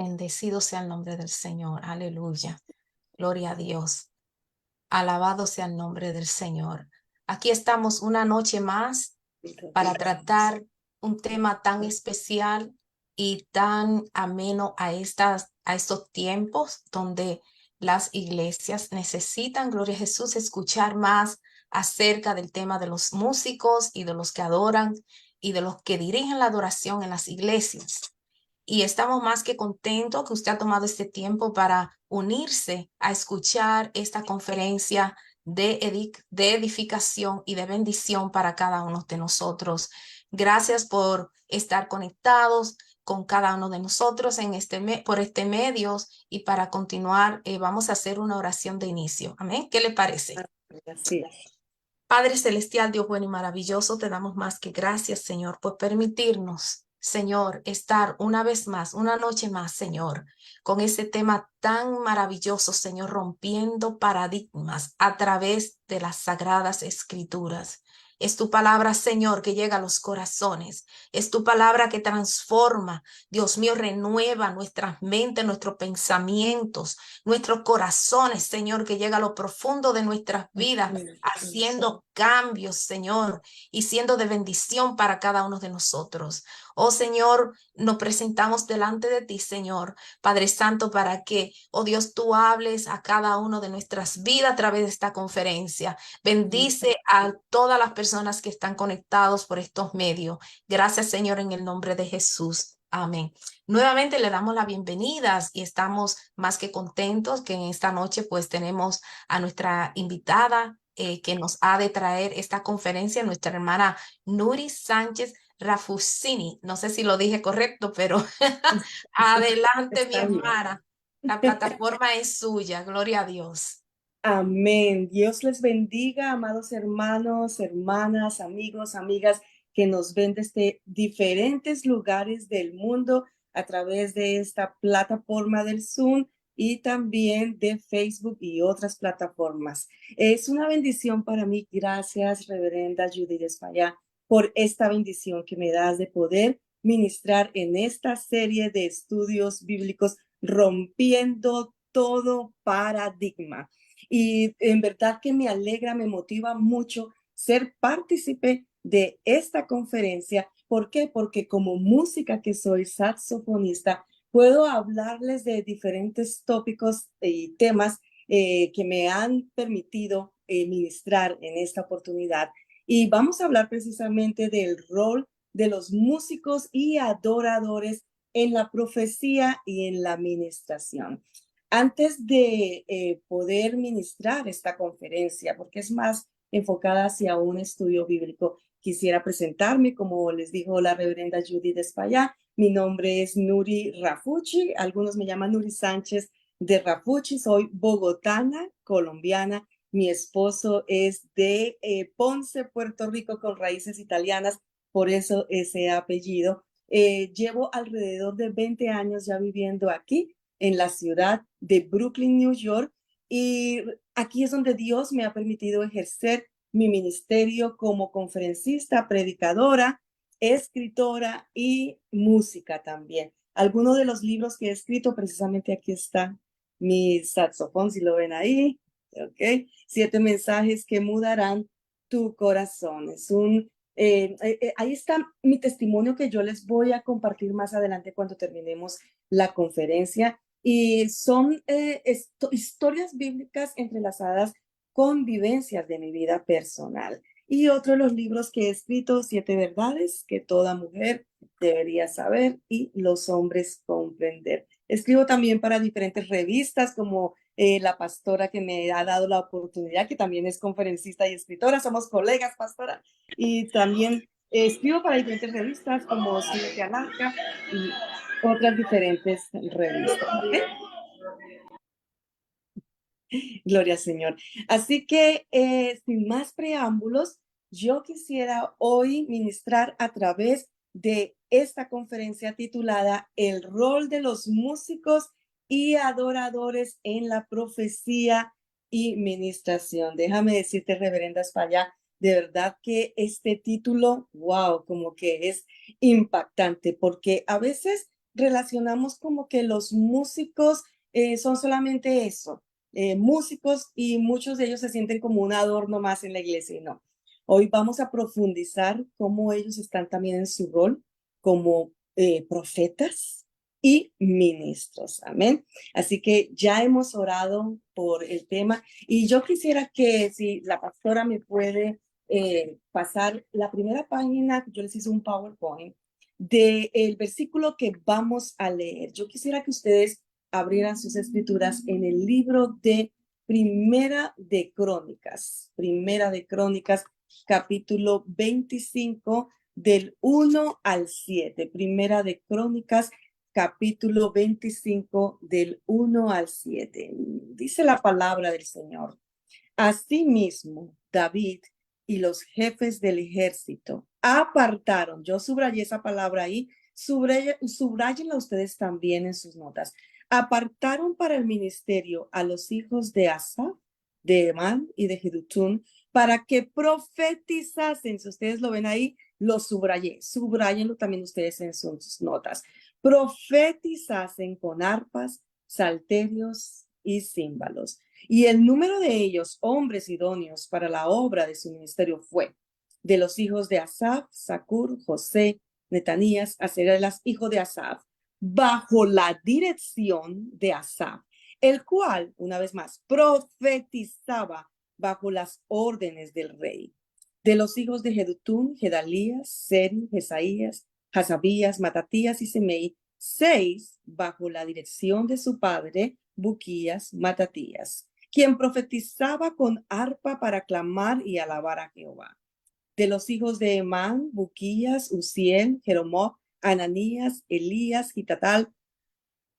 Bendecido sea el nombre del Señor. Aleluya. Gloria a Dios. Alabado sea el nombre del Señor. Aquí estamos una noche más para tratar un tema tan especial y tan ameno a estos tiempos donde las iglesias necesitan, gloria a Jesús, escuchar más acerca del tema de los músicos y de los que adoran y de los que dirigen la adoración en las iglesias. Y estamos más que contentos que usted ha tomado este tiempo para unirse a escuchar esta conferencia de edificación y de bendición para cada uno de nosotros. Gracias por estar conectados con cada uno de nosotros por este medio y para continuar, vamos a hacer una oración de inicio. Amén. ¿Qué le parece? Así es. Padre celestial, Dios bueno y maravilloso, te damos más que gracias, Señor, por permitirnos, Señor, estar una vez más, una noche más, Señor, con ese tema tan maravilloso, Señor, rompiendo paradigmas a través de las sagradas escrituras. Es tu palabra, Señor, que llega a los corazones. Es tu palabra que transforma, Dios mío, renueva nuestras mentes, nuestros pensamientos, nuestros corazones, Señor, que llega a lo profundo de nuestras vidas, haciendo cambios, Señor, y siendo de bendición para cada uno de nosotros. Oh Señor, nos presentamos delante de ti, Señor, Padre Santo, para que, oh Dios, tú hables a cada uno de nuestras vidas a través de esta conferencia. Bendice a todas las personas que están conectados por estos medios. Gracias, Señor, en el nombre de Jesús. Amén. Nuevamente le damos las bienvenidas y estamos más que contentos que en esta noche pues tenemos a nuestra invitada que nos ha de traer esta conferencia, nuestra hermana Nuri Sánchez Rafusini. No sé si lo dije correcto, pero adelante, mi Está bien. hermana. La plataforma es suya. Gloria a Dios. Amén. Dios les bendiga, amados hermanos, hermanas, amigos, amigas que nos ven desde diferentes lugares del mundo a través de esta plataforma del Zoom y también de Facebook y otras plataformas. Es una bendición para mí. Gracias, Reverenda Judith Espallá, por esta bendición que me das de poder ministrar en esta serie de estudios bíblicos rompiendo todo paradigma. Y en verdad que me alegra, me motiva mucho ser partícipe de esta conferencia. ¿Por qué? Porque como música que soy saxofonista, puedo hablarles de diferentes tópicos y temas que me han permitido ministrar en esta oportunidad. Y vamos a hablar precisamente del rol de los músicos y adoradores en la profecía y en la administración. Antes de poder ministrar esta conferencia, porque es más enfocada hacia un estudio bíblico, quisiera presentarme, como les dijo la reverenda Judith Espallá. Mi nombre es Nuri Rafucci, algunos me llaman Nuri Sánchez de Rafucci, soy bogotana, colombiana. Mi esposo es de Ponce, Puerto Rico, con raíces italianas, por eso ese apellido. Llevo alrededor de 20 años ya viviendo aquí en la ciudad de Brooklyn, New York, y aquí es donde Dios me ha permitido ejercer mi ministerio como conferencista, predicadora, escritora y música también. Algunos de los libros que he escrito, precisamente aquí está mi saxofón, si lo ven ahí, ¿ok? 7 mensajes que mudarán tu corazón. Ahí está mi testimonio que yo les voy a compartir más adelante cuando terminemos la conferencia. Y son historias bíblicas entrelazadas con vivencias de mi vida personal. Y otro de los libros que he escrito, 7 verdades que toda mujer debería saber y los hombres comprender. Escribo también para diferentes revistas como la pastora que me ha dado la oportunidad, que también es conferencista y escritora. Somos colegas, pastora. Y también escribo para diferentes revistas como Ciencia Larga y otras diferentes revistas. ¿Okay? Gloria al Señor. Así que, sin más preámbulos, yo quisiera hoy ministrar a través de esta conferencia titulada El rol de los músicos y adoradores en la profecía y ministración. Déjame decirte, reverenda Espallá, de verdad que este título, wow, como que es impactante, porque a veces relacionamos como que los músicos son solamente eso, músicos, y muchos de ellos se sienten como un adorno más en la iglesia, y no. Hoy vamos a profundizar cómo ellos están también en su rol como profetas y ministros. Amén. Así que ya hemos orado por el tema y yo quisiera que si la pastora me puede pasar la primera página, yo les hice un PowerPoint del versículo que vamos a leer. Yo quisiera que ustedes abrieran sus escrituras en el libro de Primera de Crónicas, capítulo 25, del 1 al 7. Primera de Crónicas, capítulo 25, del 1 al 7. Dice la palabra del Señor. Asimismo, David y los jefes del ejército apartaron, yo subrayé esa palabra ahí, subrayenla ustedes también en sus notas, apartaron para el ministerio a los hijos de Asaf, de Emán y de Jedutún, para que profetizasen. Si ustedes lo ven ahí, lo subrayé, subrayenlo también ustedes en sus notas. Profetizasen con arpas, salterios y címbalos. Y el número de ellos, hombres idóneos para la obra de su ministerio, fue de los hijos de Asaf, Zacur, José, Netanías, Aserelas, hijo de Asaf, bajo la dirección de Asaf, el cual, una vez más, profetizaba bajo las órdenes del rey. De los hijos de Jedutún, Gedalías, Seri, Jesaías, Hasabías, Matatías y Semei, 6 bajo la dirección de su padre, Buquías, Matatías, quien profetizaba con arpa para clamar y alabar a Jehová. De los hijos de Emán, Buquías, Uziel, Jeromoth, Ananías, Elías, Gitatal,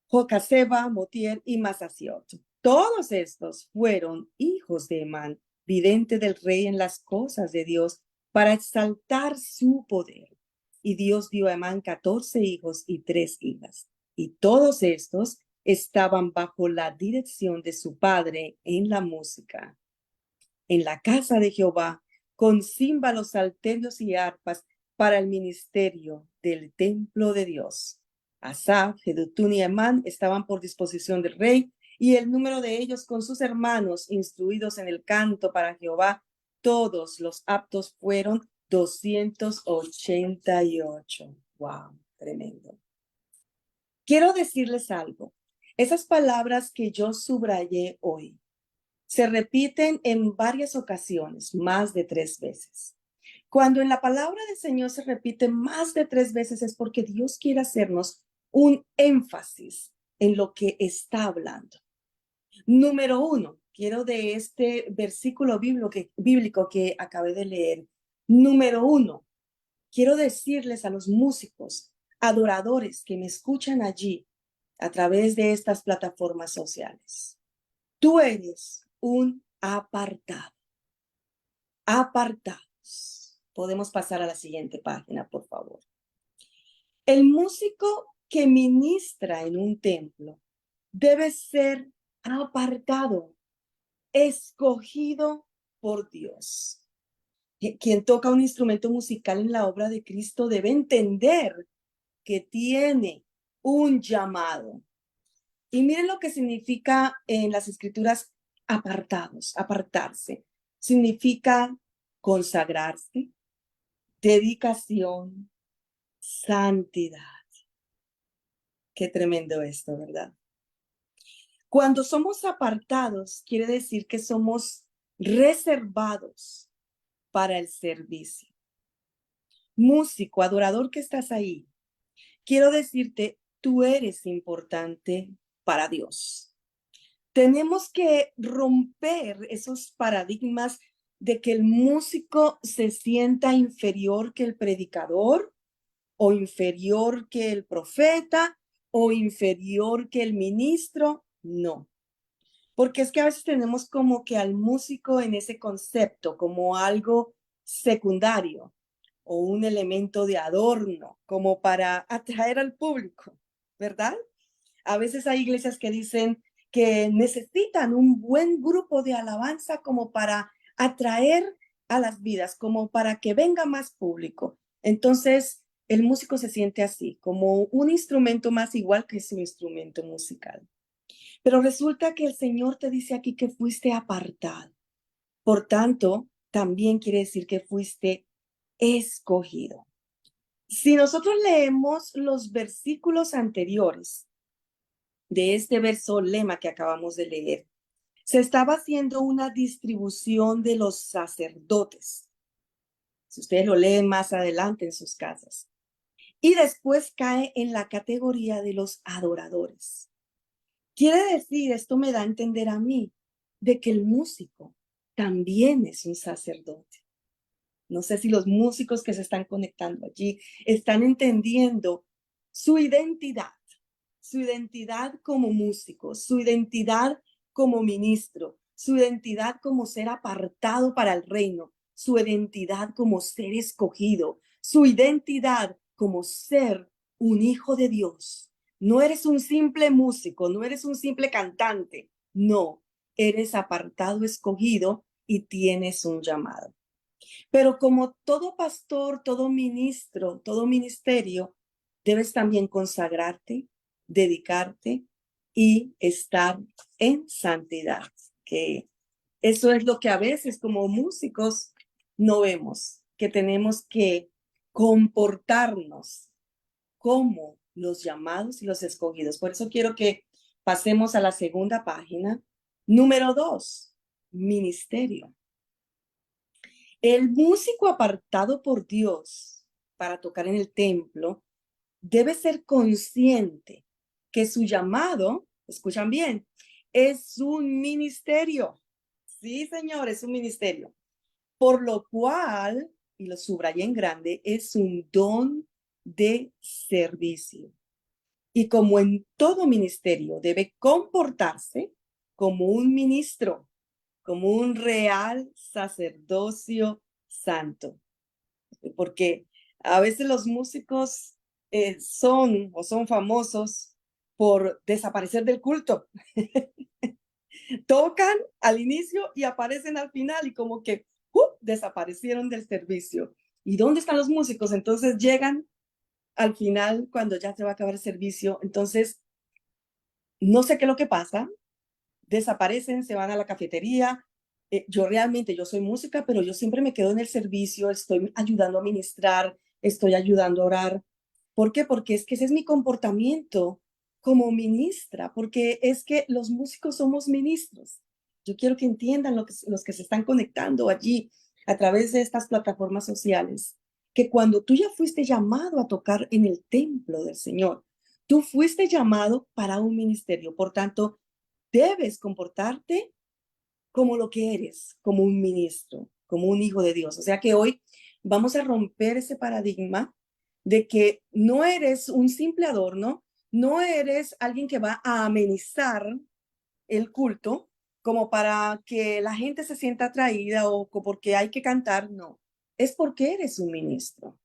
Jocaseba, Motier y Masasiot. Todos estos fueron hijos de Emán, vidente del rey en las cosas de Dios, para exaltar su poder. Y Dios dio a Emán 14 hijos y 3 hijas. Y todos estos estaban bajo la dirección de su padre en la música. En la casa de Jehová, con címbalos, salterios y arpas para el ministerio del templo de Dios. Asaf, Jedutún y Emán estaban por disposición del rey, y el número de ellos con sus hermanos instruidos en el canto para Jehová, todos los aptos fueron 288. Wow, tremendo. Quiero decirles algo. Esas palabras que yo subrayé hoy se repiten en varias ocasiones, más de 3 veces. Cuando en la palabra del Señor se repite más de 3 veces es porque Dios quiere hacernos un énfasis en lo que está hablando. Número 1, quiero de este versículo bíblico que acabé de leer. Número 1, quiero decirles a los músicos, adoradores que me escuchan allí a través de estas plataformas sociales. Tú eres un apartado. Apartados. Podemos pasar a la siguiente página, por favor. El músico que ministra en un templo debe ser apartado, escogido por Dios. Quien toca un instrumento musical en la obra de Cristo debe entender que tiene un llamado. Y miren lo que significa en las escrituras apartados, apartarse. Significa consagrarse, dedicación, santidad. Qué tremendo esto, ¿verdad? Cuando somos apartados, quiere decir que somos reservados para el servicio. Músico, adorador que estás ahí, quiero decirte, tú eres importante para Dios. Tenemos que romper esos paradigmas de que el músico se sienta inferior que el predicador, o inferior que el profeta, o inferior que el ministro. No, porque es que a veces tenemos como que al músico en ese concepto como algo secundario o un elemento de adorno, como para atraer al público, ¿verdad? A veces hay iglesias que dicen que necesitan un buen grupo de alabanza como para atraer a las vidas, como para que venga más público. Entonces, el músico se siente así, como un instrumento más igual que su instrumento musical. Pero resulta que el Señor te dice aquí que fuiste apartado. Por tanto, también quiere decir que fuiste escogido. Si nosotros leemos los versículos anteriores de este verso lema que acabamos de leer, se estaba haciendo una distribución de los sacerdotes. Si ustedes lo leen más adelante en sus casas. Y después cae en la categoría de los adoradores. Quiere decir, esto me da a entender a mí, de que el músico también es un sacerdote. No sé si los músicos que se están conectando allí están entendiendo su identidad como músico, su identidad como ministro, su identidad como ser apartado para el reino, su identidad como ser escogido, su identidad como ser un hijo de Dios. No eres un simple músico, no eres un simple cantante, no, eres apartado, escogido y tienes un llamado. Pero como todo pastor, todo ministro, todo ministerio, debes también consagrarte, dedicarte y estar en santidad, que eso es lo que a veces como músicos no vemos, que tenemos que comportarnos como los llamados y los escogidos. Por eso quiero que pasemos a la segunda página. Número 2, ministerio. El músico apartado por Dios para tocar en el templo debe ser consciente que su llamado, escuchan bien, es un ministerio. Sí, señor, es un ministerio. Por lo cual, y lo subrayé en grande, es un don de servicio. Y como en todo ministerio, debe comportarse como un ministro, como un real sacerdocio santo. Porque a veces los músicos son famosos por desaparecer del culto. Tocan al inicio y aparecen al final y como que desaparecieron del servicio. ¿Y dónde están los músicos? Entonces llegan al final cuando ya se va a acabar el servicio. Entonces, no sé qué es lo que pasa. Desaparecen, se van a la cafetería. Yo soy música, pero yo siempre me quedo en el servicio, estoy ayudando a ministrar, estoy ayudando a orar. ¿Por qué? Porque es que ese es mi comportamiento como ministra, porque es que los músicos somos ministros. Yo quiero que entiendan los que se están conectando allí a través de estas plataformas sociales, que cuando tú ya fuiste llamado a tocar en el templo del Señor, tú fuiste llamado para un ministerio. Por tanto, debes comportarte como lo que eres, como un ministro, como un hijo de Dios. O sea que hoy vamos a romper ese paradigma de que no eres un simple adorno, no eres alguien que va a amenizar el culto como para que la gente se sienta atraída o porque hay que cantar, no. Es porque eres un ministro.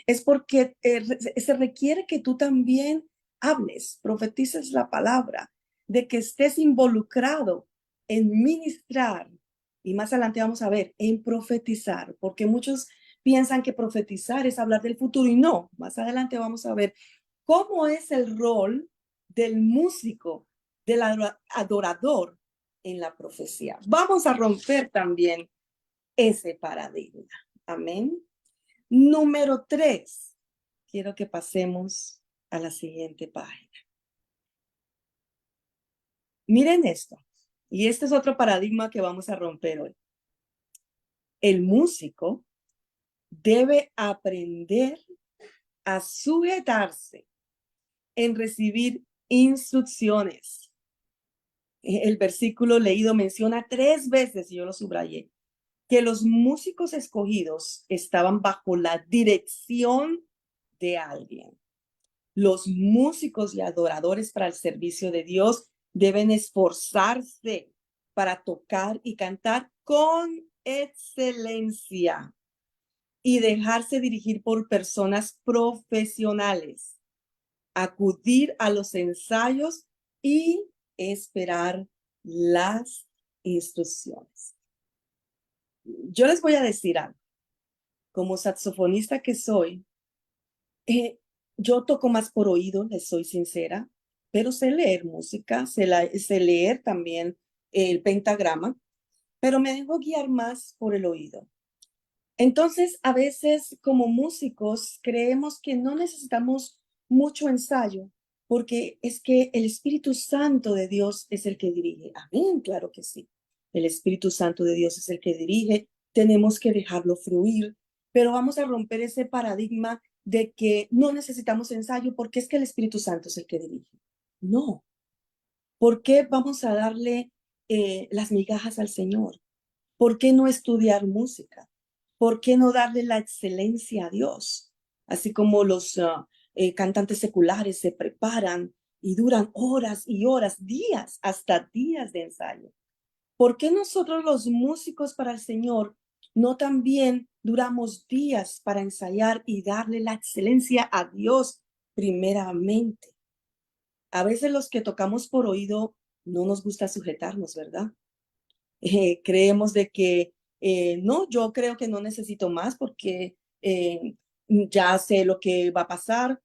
Es porque se requiere que tú también hables, profetices la palabra, de que estés involucrado en ministrar. Y más adelante vamos a ver, en profetizar, porque muchos piensan que profetizar es hablar del futuro y no. Más adelante vamos a ver cómo es el rol del músico, del adorador en la profecía. Vamos a romper también ese paradigma. Amén. Número 3. Quiero que pasemos a la siguiente página. Miren esto. Y este es otro paradigma que vamos a romper hoy. El músico debe aprender a sujetarse en recibir instrucciones. El versículo leído menciona 3 veces, y yo lo subrayé, que los músicos escogidos estaban bajo la dirección de alguien. Los músicos y adoradores para el servicio de Dios deben esforzarse para tocar y cantar con excelencia y dejarse dirigir por personas profesionales, acudir a los ensayos y esperar las instrucciones. Yo les voy a decir algo. Como saxofonista que soy, Eh, yo toco más por oído, les soy sincera, pero sé leer música, sé leer también el pentagrama, pero me dejo guiar más por el oído. Entonces, a veces como músicos creemos que no necesitamos mucho ensayo, porque es que el Espíritu Santo de Dios es el que dirige. Amén, claro que sí. El Espíritu Santo de Dios es el que dirige. Tenemos que dejarlo fluir, pero vamos a romper ese paradigma de que no necesitamos ensayo porque es que el Espíritu Santo es el que dirige. No. ¿Por qué vamos a darle las migajas al Señor? ¿Por qué no estudiar música? ¿Por qué no darle la excelencia a Dios? Así como los cantantes seculares se preparan y duran horas y horas, días, hasta días de ensayo. ¿Por qué nosotros los músicos para el Señor no también duramos días para ensayar y darle la excelencia a Dios primeramente? A veces los que tocamos por oído no nos gusta sujetarnos, ¿verdad? Creemos de que no, yo creo que no necesito más porque ya sé lo que va a pasar,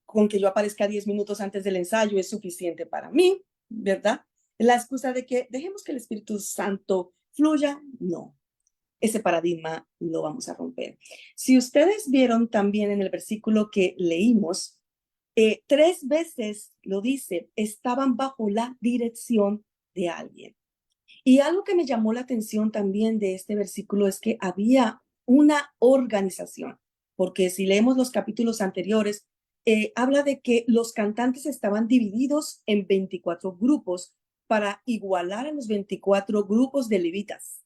con que yo aparezca 10 minutos antes del ensayo es suficiente para mí, ¿verdad? La excusa de que dejemos que el Espíritu Santo fluya, no, ese paradigma lo vamos a romper. Si ustedes vieron también en el versículo que leímos, 3 veces lo dice, estaban bajo la dirección de alguien. Y algo que me llamó la atención también de este versículo es que había una organización, porque si leemos los capítulos anteriores, habla de que los cantantes estaban divididos en 24 grupos para igualar a los 24 grupos de levitas.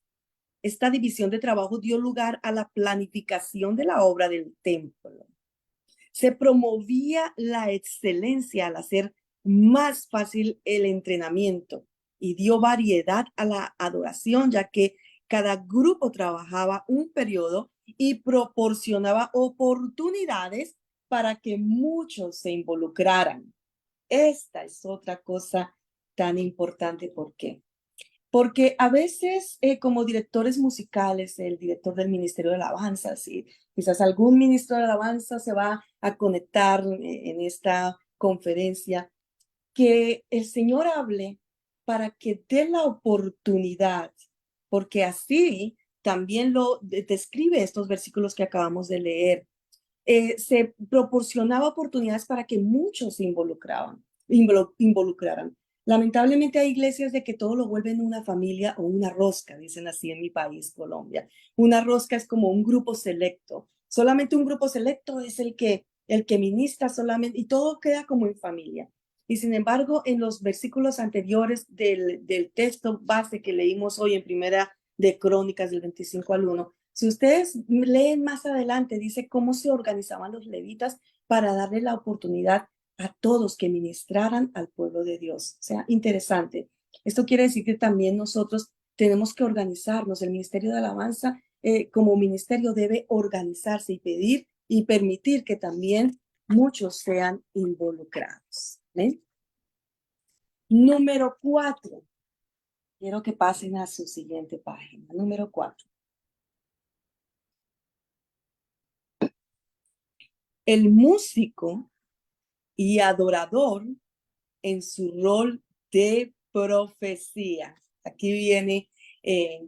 Esta división de trabajo dio lugar a la planificación de la obra del templo. Se promovía la excelencia al hacer más fácil el entrenamiento y dio variedad a la adoración, ya que cada grupo trabajaba un periodo y proporcionaba oportunidades para que muchos se involucraran. Esta es otra cosa tan importante. ¿Por qué? Porque a veces como directores musicales, el director del Ministerio de Alabanza, si quizás algún ministro de Alabanza se va a conectar en esta conferencia, que el Señor hable para que dé la oportunidad, porque así también lo describe estos versículos que acabamos de leer. Se proporcionaba oportunidades para que muchos se involucraran. Lamentablemente hay iglesias de que todo lo vuelven una familia o una rosca, dicen así en mi país, Colombia. Una rosca es como un grupo selecto. Solamente un grupo selecto es el que ministra solamente y todo queda como en familia. Y sin embargo, en los versículos anteriores del texto base que leímos hoy en Primera de Crónicas del 25 al 1, si ustedes leen más adelante, dice cómo se organizaban los levitas para darle la oportunidad a todos que ministraran al pueblo de Dios. O sea, interesante. Esto quiere decir que también nosotros tenemos que organizarnos. El Ministerio de Alabanza, como ministerio, debe organizarse y pedir y permitir que también muchos sean involucrados. ¿Eh? Número 4. Quiero que pasen a su siguiente página. Número 4. El músico y adorador en su rol de profecía. Aquí viene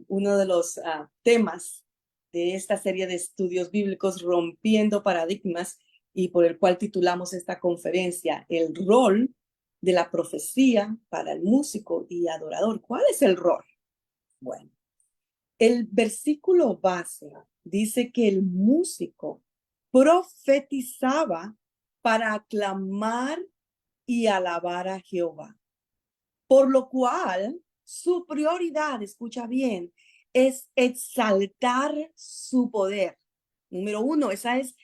uno de los temas de esta serie de estudios bíblicos, Rompiendo Paradigmas, y por el cual titulamos esta conferencia, el rol de la profecía para el músico y adorador. ¿Cuál es el rol? Bueno, el versículo base dice que el músico profetizaba para aclamar y alabar a Jehová. Por lo cual, su prioridad, escucha bien, es exaltar su poder. Número 1, esa es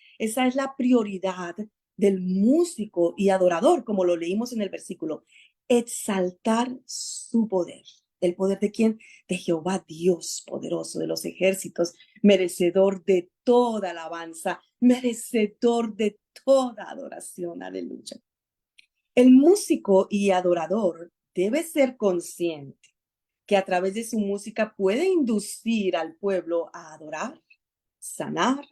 la prioridad del músico y adorador, como lo leímos en el versículo. Exaltar su poder. ¿El poder de quién? De Jehová Dios poderoso de los ejércitos, merecedor de toda alabanza, merecedor de toda adoración. Aleluya. El músico y adorador debe ser consciente que a través de su música puede inducir al pueblo a adorar, sanar,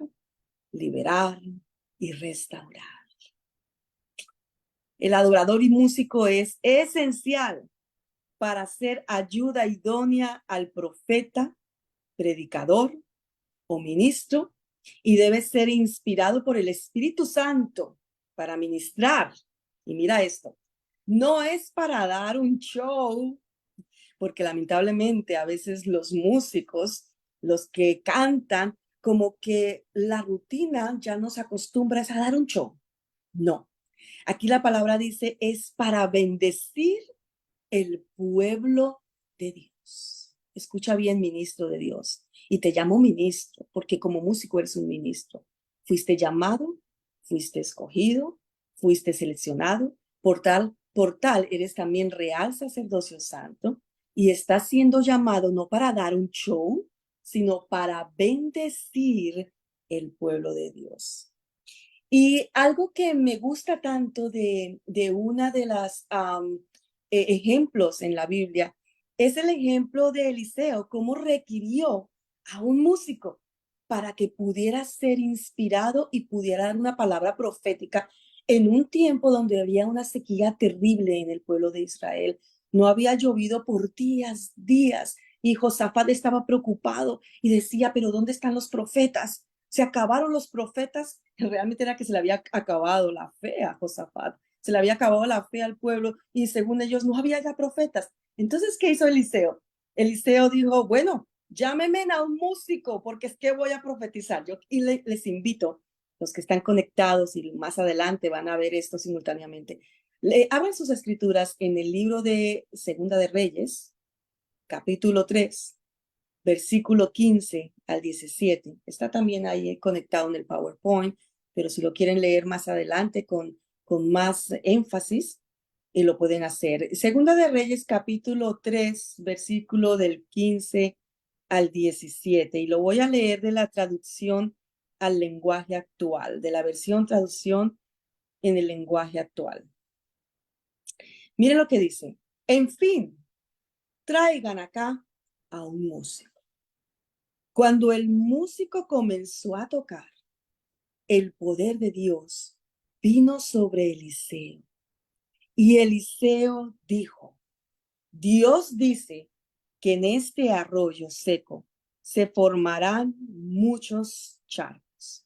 liberar, y restaurar. El adorador y músico es esencial para ser ayuda idónea al profeta, predicador o ministro, y debe ser inspirado por el Espíritu Santo para ministrar. Y mira esto, no es para dar un show, porque lamentablemente a veces los músicos, los que cantan, como que la rutina ya nos acostumbra a dar un show. No, aquí la palabra dice es para bendecir el pueblo de Dios. Escucha bien, ministro de Dios. Y te llamo ministro, porque como músico eres un ministro. Fuiste llamado, fuiste escogido, fuiste seleccionado. Por tal eres también real sacerdocio santo y estás siendo llamado no para dar un show, sino para bendecir el pueblo de Dios. Y algo que me gusta tanto de una de las ejemplos en la Biblia es el ejemplo de Eliseo, cómo requirió a un músico para que pudiera ser inspirado y pudiera dar una palabra profética en un tiempo donde había una sequía terrible en el pueblo de Israel. No había llovido por días, y Josafat estaba preocupado y decía, pero ¿dónde están los profetas? Se acabaron los profetas. Realmente era que se le había acabado la fe a Josafat, se le había acabado la fe al pueblo y según ellos no había ya profetas. Entonces, ¿qué hizo Eliseo? Eliseo dijo, bueno, llámeme a un músico porque es que voy a profetizar. Y les invito, los que están conectados y más adelante van a ver esto simultáneamente, abran sus escrituras en el libro de Segunda de Reyes, capítulo 3, versículo 15 al 17. Está también ahí conectado en el PowerPoint, pero si lo quieren leer más adelante con más énfasis, lo pueden hacer. Segunda de Reyes, capítulo 3, versículo del 15 al 17. Y lo voy a leer de la traducción al lenguaje actual, de la versión traducción en el lenguaje actual. Miren lo que dice. En fin, traigan acá a un músico. Cuando el músico comenzó a tocar, el poder de Dios vino sobre Eliseo. Y Eliseo dijo, Dios dice que en este arroyo seco se formarán muchos charcos.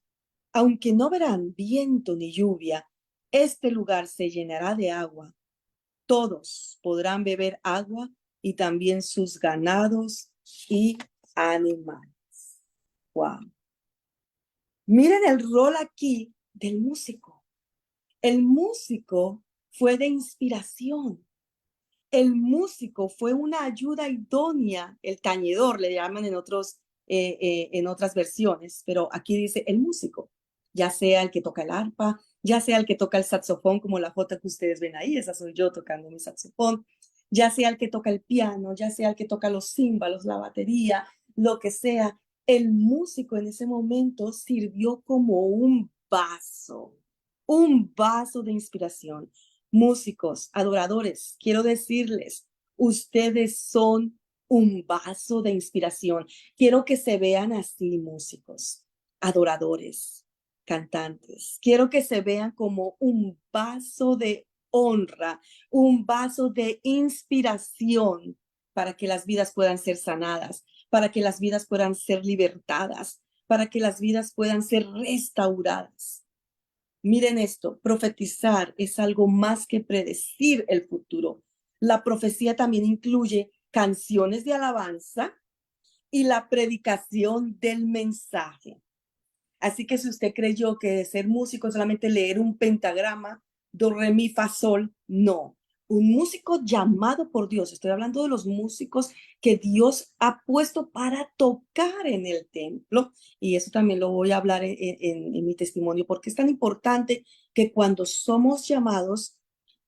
Aunque no verán viento ni lluvia, este lugar se llenará de agua. Todos podrán beber agua y también sus ganados y animales. Wow. Miren el rol aquí del músico. El músico fue de inspiración. El músico fue una ayuda idónea, el tañedor le llaman en otras versiones, pero aquí dice el músico, ya sea el que toca el arpa, ya sea el que toca el saxofón, como la jota que ustedes ven ahí, esa soy yo tocando mi saxofón, ya sea el que toca el piano, ya sea el que toca los címbalos, la batería, lo que sea. El músico en ese momento sirvió como un vaso de inspiración. Músicos, adoradores, quiero decirles, ustedes son un vaso de inspiración. Quiero que se vean así, músicos, adoradores, cantantes. Quiero que se vean como un vaso de honra, un vaso de inspiración para que las vidas puedan ser sanadas, para que las vidas puedan ser libertadas, para que las vidas puedan ser restauradas. Miren esto, profetizar es algo más que predecir el futuro. La profecía también incluye canciones de alabanza y la predicación del mensaje. Así que si usted creyó que ser músico es solamente leer un pentagrama, do, re, mi, fa, sol, no. Un músico llamado por Dios, estoy hablando de los músicos que Dios ha puesto para tocar en el templo, y eso también lo voy a hablar en mi testimonio, porque es tan importante que cuando somos llamados,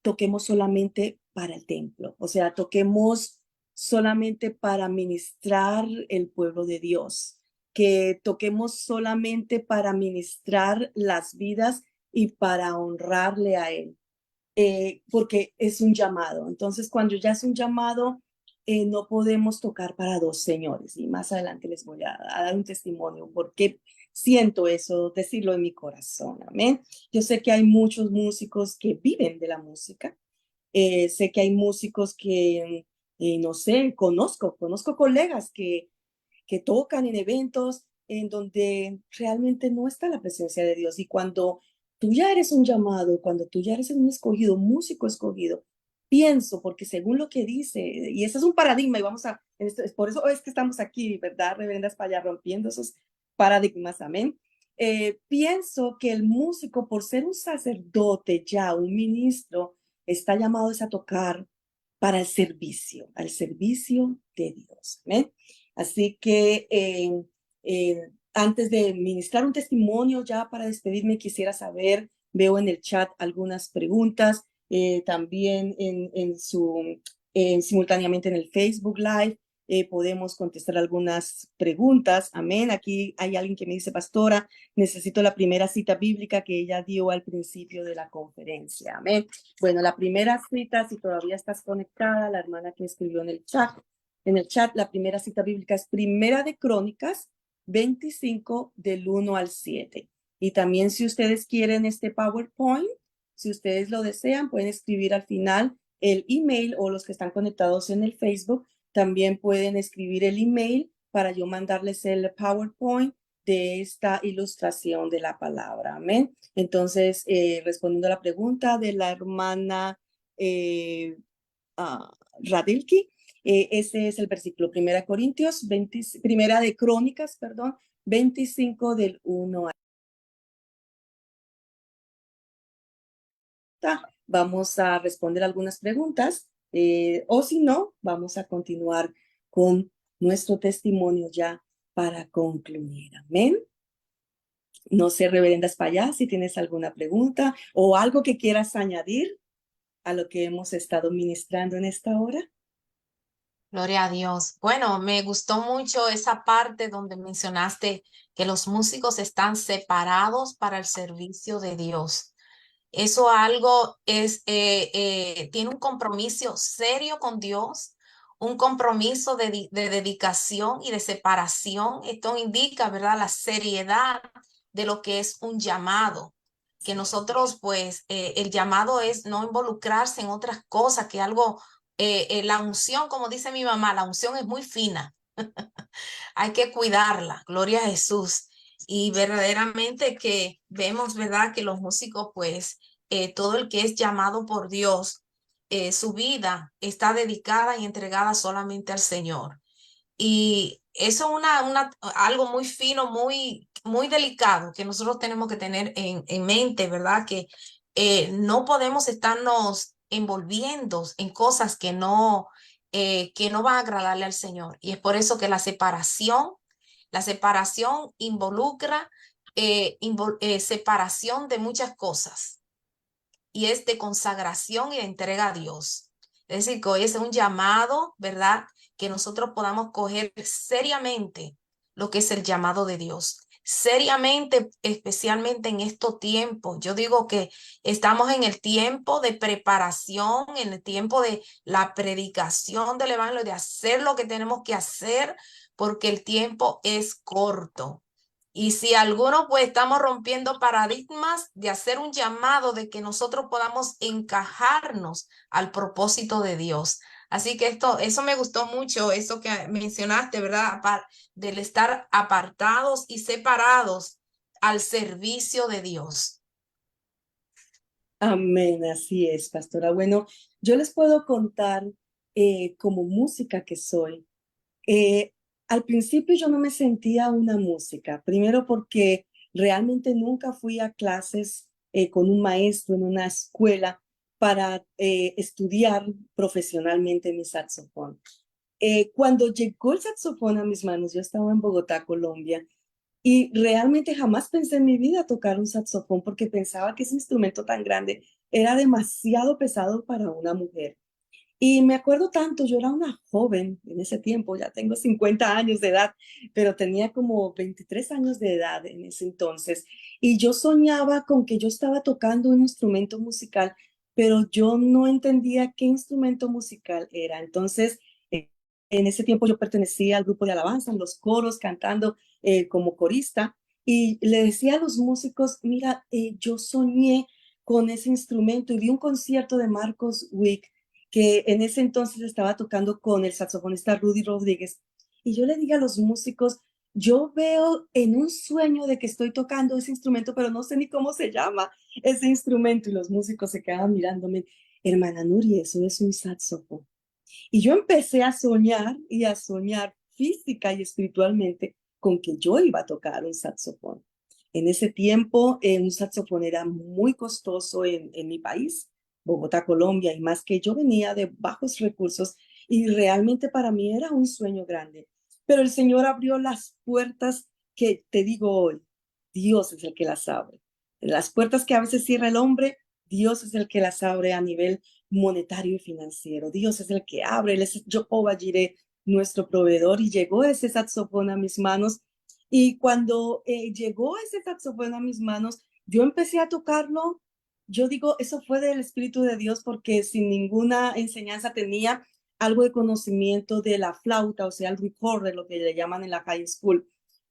toquemos solamente para el templo, o sea, toquemos solamente para ministrar el pueblo de Dios, que toquemos solamente para ministrar las vidas y para honrarle a Él, porque es un llamado. Entonces, cuando ya es un llamado, no podemos tocar para dos señores. Y más adelante les voy a dar un testimonio, porque siento eso, decirlo en mi corazón, amén. Yo sé que hay muchos músicos que viven de la música, sé que hay músicos que, no sé, conozco colegas que tocan en eventos en donde realmente no está la presencia de Dios. Y cuando tú ya eres un llamado, cuando tú ya eres un escogido, músico escogido, pienso, porque según lo que dice, y ese es un paradigma, y vamos a, por eso es que estamos aquí, ¿verdad, reverendas para allá, rompiendo esos paradigmas, amén? Pienso que el músico, por ser un sacerdote ya, un ministro, está llamado a tocar para el servicio, al servicio de Dios, amén. Así que antes de ministrar un testimonio, ya para despedirme, quisiera saber, veo en el chat algunas preguntas, también simultáneamente en el Facebook Live. Podemos contestar algunas preguntas. Amén. Aquí hay alguien que me dice, pastora, necesito la primera cita bíblica que ella dio al principio de la conferencia. Amén. Bueno, la primera cita, si todavía estás conectada, la hermana que escribió en el chat, la primera cita bíblica es Primera de Crónicas 25 del 1 al 7. Y también si ustedes quieren este PowerPoint, si ustedes lo desean, pueden escribir al final el email, o los que están conectados en el Facebook, también pueden escribir el email para yo mandarles el PowerPoint de esta ilustración de la palabra. Amén. Entonces, respondiendo a la pregunta de la hermana Radilki, ese es el versículo, Primera de Crónicas, perdón, 25 del 1 a... Vamos a responder algunas preguntas, o si no, vamos a continuar con nuestro testimonio ya para concluir. Amén. No sé, reverendas para allá, si tienes alguna pregunta o algo que quieras añadir a lo que hemos estado ministrando en esta hora. Gloria a Dios. Bueno, me gustó mucho esa parte donde mencionaste que los músicos están separados para el servicio de Dios. Eso algo es, tiene un compromiso serio con Dios, un compromiso de dedicación y de separación. Esto indica, ¿verdad?, la seriedad de lo que es un llamado. Que nosotros, pues, el llamado es no involucrarse en otras cosas, que algo, la unción, como dice mi mamá, la unción es muy fina. Hay que cuidarla, gloria a Jesús. Y verdaderamente que vemos, ¿verdad? Que los músicos, pues, todo el que es llamado por Dios, su vida está dedicada y entregada solamente al Señor. Y eso es algo muy fino, muy delicado que nosotros tenemos que tener en mente, ¿verdad? Que no podemos estarnos envolviendo en cosas que no van a agradarle al Señor. Y es por eso que la separación involucra separación de muchas cosas y es de consagración y de entrega a Dios. Es decir, que hoy es un llamado, ¿verdad? Que nosotros podamos coger seriamente lo que es el llamado de Dios. Seriamente, especialmente en estos tiempos. Yo digo que estamos en el tiempo de preparación, en el tiempo de la predicación del evangelio, de hacer lo que tenemos que hacer, porque el tiempo es corto. Y si algunos pues estamos rompiendo paradigmas de hacer un llamado de que nosotros podamos encajarnos al propósito de Dios. Así que eso me gustó mucho, eso que mencionaste, ¿verdad? Del estar apartados y separados al servicio de Dios. Amén, así es, pastora. Bueno, yo les puedo contar como música que soy. Eh, Al principio yo no me sentía una música, primero porque realmente nunca fui a clases con un maestro en una escuela para estudiar profesionalmente mi saxofón. Cuando llegó el saxofón a mis manos, yo estaba en Bogotá, Colombia, y realmente jamás pensé en mi vida tocar un saxofón porque pensaba que ese instrumento tan grande era demasiado pesado para una mujer. Y me acuerdo tanto, yo era una joven en ese tiempo, ya tengo 50 años de edad, pero tenía como 23 años de edad en ese entonces. Y yo soñaba con que yo estaba tocando un instrumento musical, pero yo no entendía qué instrumento musical era. Entonces, en ese tiempo yo pertenecía al grupo de alabanza, en los coros, cantando como corista. y le decía a los músicos, mira, yo soñé con ese instrumento y vi un concierto de Marcos Witt, que en ese entonces estaba tocando con el saxofonista Rudy Rodríguez. Y yo le dije a los músicos, yo veo en un sueño de que estoy tocando ese instrumento, pero no sé ni cómo se llama ese instrumento. Y los músicos se quedaban mirándome, hermana Nuri, eso es un saxofón. Y yo empecé a soñar y a soñar física y espiritualmente con que yo iba a tocar un saxofón. En ese tiempo, un saxofón era muy costoso en mi país, Bogotá, Colombia, y más que yo venía de bajos recursos y realmente para mí era un sueño grande. Pero el Señor abrió las puertas que te digo hoy, Dios es el que las abre. Las puertas que a veces cierra el hombre, Dios es el que las abre a nivel monetario y financiero. Dios es el que abre, Él es Jehová Jireh, nuestro proveedor, y llegó ese saxofón a mis manos. Y cuando llegó ese saxofón a mis manos, yo empecé a tocarlo. Yo digo, eso fue del Espíritu de Dios porque sin ninguna enseñanza tenía algo de conocimiento de la flauta, o sea, el recorder, lo que le llaman en la high school,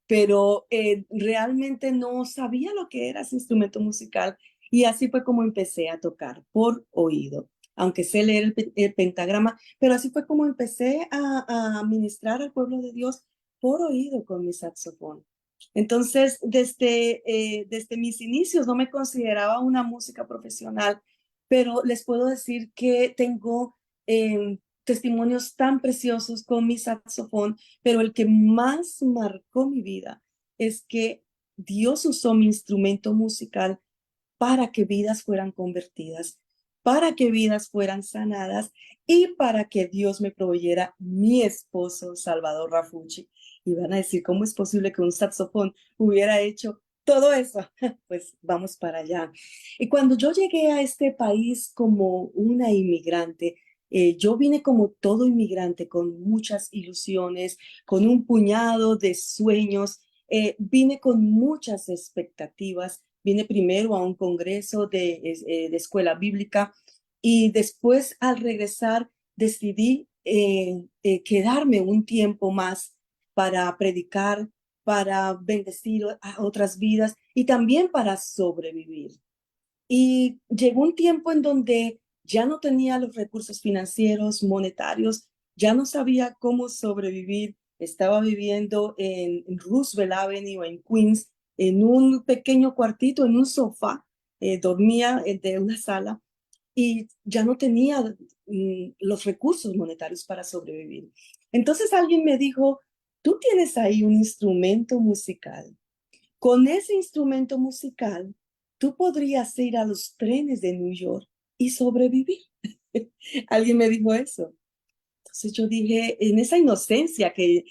pero realmente no sabía lo que era ese instrumento musical y así fue como empecé a tocar por oído, aunque sé leer el pentagrama, pero así fue como empecé a ministrar al pueblo de Dios por oído con mi saxofón. Entonces, desde mis inicios no me consideraba una música profesional, pero les puedo decir que tengo testimonios tan preciosos con mi saxofón, pero el que más marcó mi vida es que Dios usó mi instrumento musical para que vidas fueran convertidas, para que vidas fueran sanadas y para que Dios me proveyera mi esposo, Salvador Rafucci. Y van a decir, ¿cómo es posible que un saxofón hubiera hecho todo eso? Pues vamos para allá. Y cuando yo llegué a este país como una inmigrante, yo vine como todo inmigrante con muchas ilusiones, con un puñado de sueños, vine con muchas expectativas. Vine primero a un congreso de escuela bíblica y después al regresar decidí quedarme un tiempo más para predicar, para bendecir a otras vidas y también para sobrevivir. Y llegó un tiempo en donde ya no tenía los recursos financieros, monetarios, ya no sabía cómo sobrevivir. Estaba viviendo en Roosevelt Avenue, en Queens, en un pequeño cuartito, en un sofá. Dormía de una sala y ya no tenía los recursos monetarios para sobrevivir. Entonces alguien me dijo, tú tienes ahí un instrumento musical. Con ese instrumento musical, tú podrías ir a los trenes de New York y sobrevivir. Alguien me dijo eso. Entonces yo dije, en esa inocencia que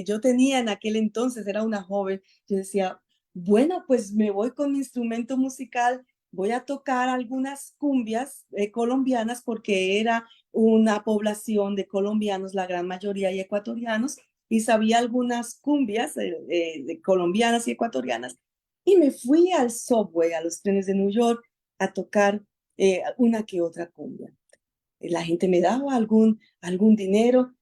yo tenía en aquel entonces, era una joven, yo decía, bueno, pues me voy con mi instrumento musical, voy a tocar algunas cumbias colombianas porque era una población de colombianos, la gran mayoría y ecuatorianos, y sabía algunas cumbias de colombianas y ecuatorianas. Y me fui al subway, a los trenes de New York, a tocar una que otra cumbia. La gente me daba algún dinero,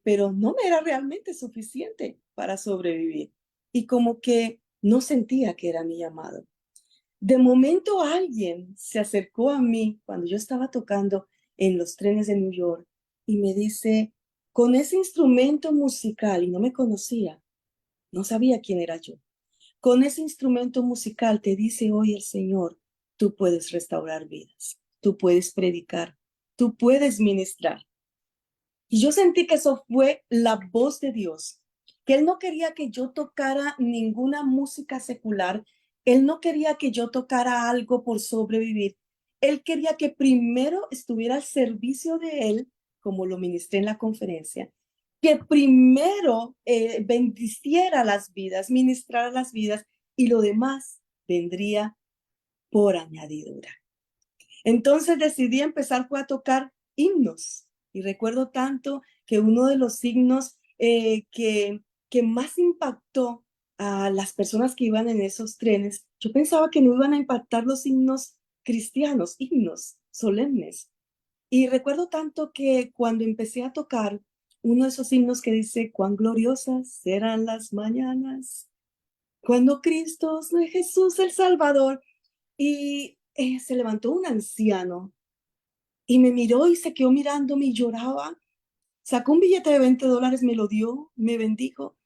pero no me era realmente suficiente para sobrevivir. Y como que no sentía que era mi llamado. De momento alguien se acercó a mí cuando yo estaba tocando en los trenes de New York y me dice, con ese instrumento musical, y no me conocía, no sabía quién era yo, con ese instrumento musical te dice hoy el Señor, tú puedes restaurar vidas, tú puedes predicar, tú puedes ministrar. Y yo sentí que eso fue la voz de Dios, que Él no quería que yo tocara ninguna música secular, Él no quería que yo tocara algo por sobrevivir, Él quería que primero estuviera al servicio de Él, como lo ministré en la conferencia, que primero bendiciera las vidas, ministrara las vidas y lo demás vendría por añadidura. Entonces decidí empezar fue a tocar himnos y recuerdo tanto que uno de los himnos que más impactó a las personas que iban en esos trenes, yo pensaba que no iban a impactar los himnos cristianos, himnos solemnes. Y recuerdo tanto que cuando empecé a tocar uno de esos himnos que dice, cuán gloriosas serán las mañanas, Cuando Cristo, Jesús el Salvador, y se levantó un anciano y me miró y se quedó mirándome y lloraba. Sacó un billete de $20, me lo dio, me bendijo.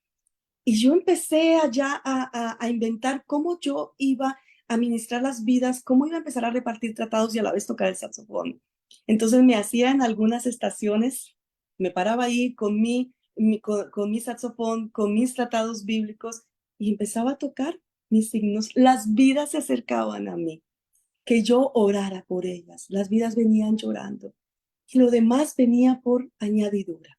Y yo empecé allá a inventar cómo yo iba a ministrar las vidas, cómo iba a empezar a repartir tratados y a la vez tocar el saxofón. Entonces me hacía en algunas estaciones, me paraba ahí con mi saxofón, con mis tratados bíblicos y empezaba a tocar mis signos. Las vidas se acercaban a mí, que yo orara por ellas. Las vidas venían llorando y lo demás venía por añadidura.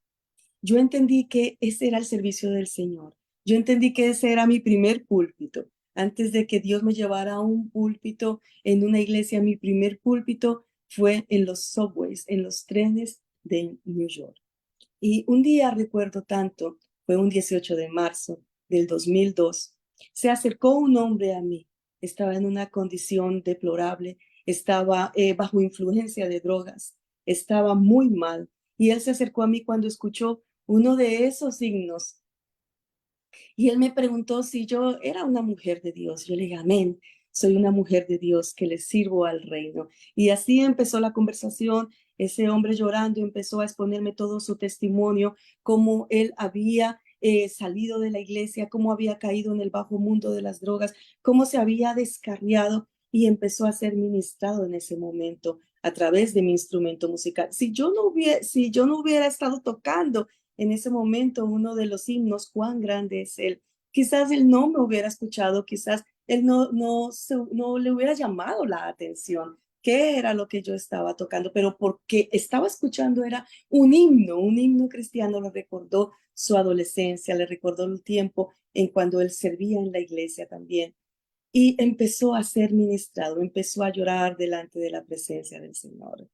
Yo entendí que ese era el servicio del Señor. Yo entendí que ese era mi primer púlpito. Antes de que Dios me llevara a un púlpito en una iglesia, mi primer púlpito fue en los subways, en los trenes de New York. Y un día recuerdo tanto, fue un 18 de marzo del 2002, se acercó un hombre a mí. Estaba en una condición deplorable, estaba bajo influencia de drogas, estaba muy mal. Y él se acercó a mí cuando escuchó uno de esos signos y él me preguntó si yo era una mujer de Dios. Yo le dije, amén, soy una mujer de Dios que le sirvo al reino. Y así empezó la conversación. Ese hombre llorando empezó a exponerme todo su testimonio, cómo él había salido de la iglesia, cómo había caído en el bajo mundo de las drogas, cómo se había descarriado y empezó a ser ministrado en ese momento a través de mi instrumento musical. Si yo no hubiera estado tocando en ese momento uno de los himnos, cuán grande es Él. Quizás Él no me hubiera escuchado, quizás Él no le hubiera llamado la atención qué era lo que yo estaba tocando, pero porque estaba escuchando era un himno cristiano, le recordó su adolescencia, le recordó el tiempo en cuando él servía en la iglesia también. Y empezó a ser ministrado, empezó a llorar delante de la presencia del Señor.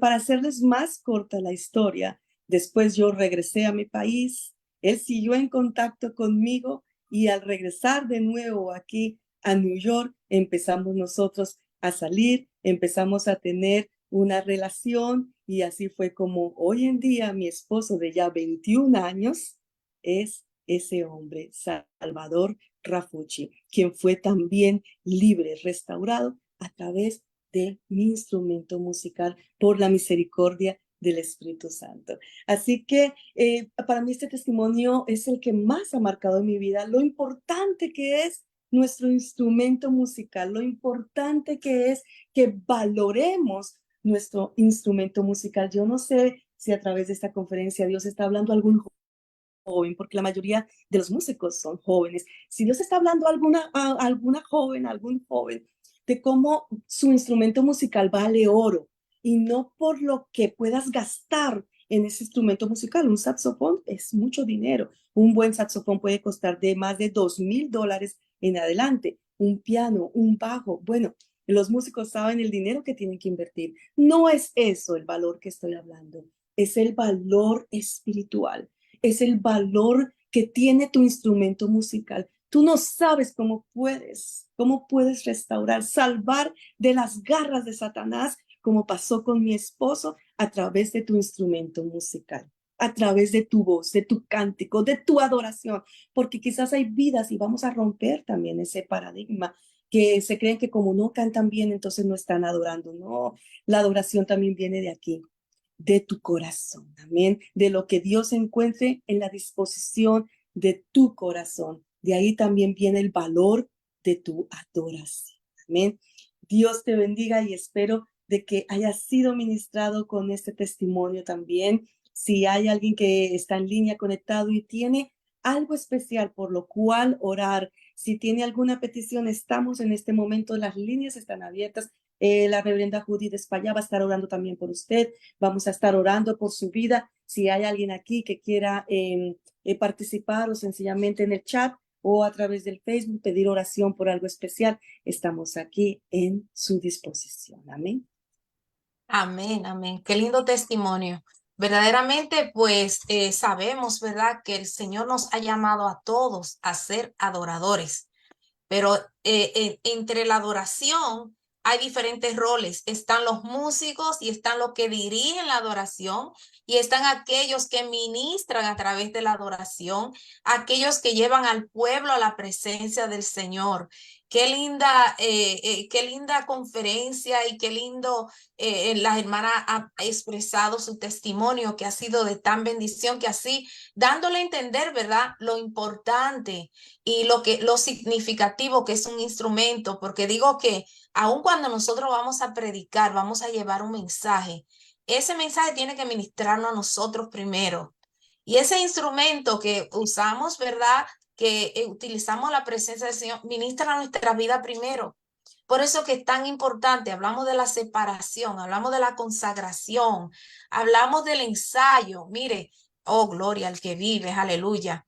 Para hacerles más corta la historia, después yo regresé a mi país, él siguió en contacto conmigo y al regresar de nuevo aquí a New York, empezamos nosotros a salir, empezamos a tener una relación y así fue como hoy en día mi esposo de ya 21 años es ese hombre, Salvador Rafucci, quien fue también libre, restaurado a través de mi instrumento musical por la misericordia del Espíritu Santo. Así que para mí este testimonio es el que más ha marcado en mi vida, lo importante que es nuestro instrumento musical, lo importante que es que valoremos nuestro instrumento musical. Yo no sé si a través de esta conferencia Dios está hablando a algún joven, porque la mayoría de los músicos son jóvenes. Si Dios está hablando a alguna joven, a algún joven, de cómo su instrumento musical vale oro y no por lo que puedas gastar en ese instrumento musical. Un saxofón es mucho dinero. Un buen saxofón puede costar de más de $2,000 en adelante. Un piano, un bajo. Bueno, los músicos saben el dinero que tienen que invertir. No es eso el valor que estoy hablando. Es el valor espiritual, es el valor que tiene tu instrumento musical. Tú no sabes cómo puedes restaurar, salvar de las garras de Satanás, como pasó con mi esposo, a través de tu instrumento musical, a través de tu voz, de tu cántico, de tu adoración, porque quizás hay vidas y vamos a romper también ese paradigma que se creen que como no cantan bien, entonces no están adorando. No, la adoración también viene de aquí, de tu corazón, amén, de lo que Dios encuentre en la disposición de tu corazón. De ahí también viene el valor de tu adoración, amén. Dios te bendiga y espero de que hayas sido ministrado con este testimonio también. Si hay alguien que está en línea conectado y tiene algo especial por lo cual orar, si tiene alguna petición, estamos en este momento, las líneas están abiertas. La reverenda Judy de España va a estar orando también por usted. Vamos a estar orando por su vida. Si hay alguien aquí que quiera participar o sencillamente en el chat o a través del Facebook pedir oración por algo especial, estamos aquí en su disposición. Amén. Amén, amén. Qué lindo testimonio. Verdaderamente, pues sabemos, ¿verdad?, que el Señor nos ha llamado a todos a ser adoradores, pero entre la adoración hay diferentes roles. Están los músicos y están los que dirigen la adoración y están aquellos que ministran a través de la adoración, aquellos que llevan al pueblo a la presencia del Señor. Qué linda conferencia y qué lindo la hermana ha expresado su testimonio que ha sido de tan bendición, que así dándole a entender, ¿verdad? Lo importante y lo significativo que es un instrumento, porque digo que aun cuando nosotros vamos a predicar, vamos a llevar un mensaje, ese mensaje tiene que ministrarnos a nosotros primero. Y ese instrumento que usamos, ¿verdad? Que utilizamos la presencia del Señor, ministra nuestra vida primero. Por eso que es tan importante, hablamos de la separación, hablamos de la consagración, hablamos del ensayo. Mire, oh, gloria al que vive, aleluya.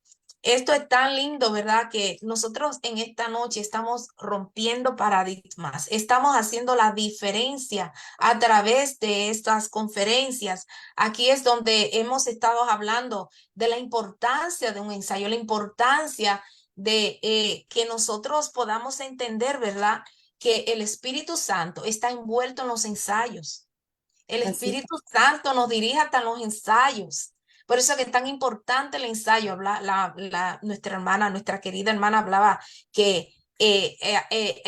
Esto es tan lindo, ¿verdad? Que nosotros en esta noche estamos rompiendo paradigmas, estamos haciendo la diferencia a través de estas conferencias. Aquí es donde hemos estado hablando de la importancia de un ensayo, la importancia de que nosotros podamos entender, ¿verdad? Que el Espíritu Santo está envuelto en los ensayos. El Así, Espíritu Santo nos dirige hasta en los ensayos. Por eso que es tan importante el ensayo. Nuestra hermana, nuestra querida hermana hablaba que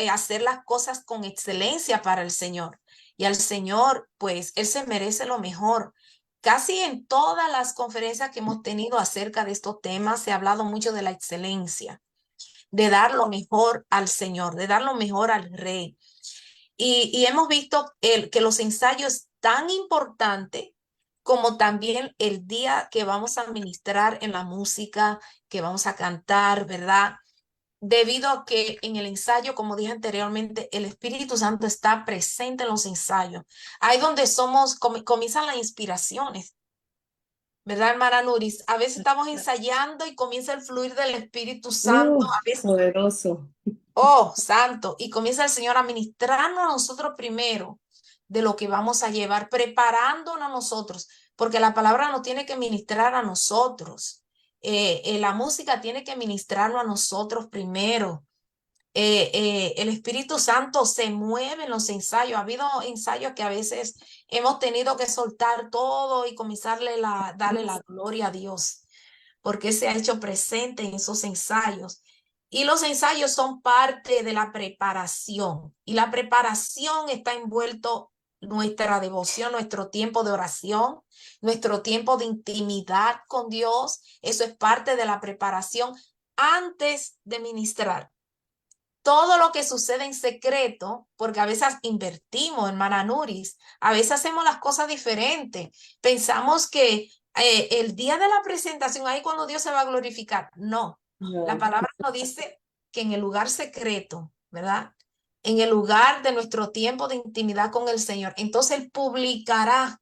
hacer las cosas con excelencia para el Señor. Y al Señor, pues, Él se merece lo mejor. Casi en todas las conferencias que hemos tenido acerca de estos temas se ha hablado mucho de la excelencia, de dar lo mejor al Señor, de dar lo mejor al Rey. Y hemos visto que los ensayos tan importantes como también el día que vamos a ministrar en la música, que vamos a cantar, ¿verdad? Debido a que en el ensayo, como dije anteriormente, el Espíritu Santo está presente en los ensayos. Ahí donde comienzan las inspiraciones, ¿verdad, hermana Nuris? A veces estamos ensayando y comienza el fluir del Espíritu Santo. A veces poderoso. oh, santo, y comienza el Señor a ministrarnos a nosotros primero de lo que vamos a llevar, preparándonos a nosotros, porque la palabra nos tiene que ministrar a nosotros. La música tiene que ministrarnos a nosotros primero. El Espíritu Santo se mueve en los ensayos. Ha habido ensayos que a veces hemos tenido que soltar todo y darle la gloria a Dios, porque se ha hecho presente en esos ensayos. Y los ensayos son parte de la preparación. Y la preparación está envuelto nuestra devoción, nuestro tiempo de oración, nuestro tiempo de intimidad con Dios. Eso es parte de la preparación antes de ministrar. Todo lo que sucede en secreto, porque a veces invertimos, hermana Nuris, a veces hacemos las cosas diferentes. Pensamos que el día de la presentación, ahí cuando Dios se va a glorificar. No, la No, palabra nos dice que en el lugar secreto, ¿verdad? En el lugar de nuestro tiempo de intimidad con el Señor, entonces Él publicará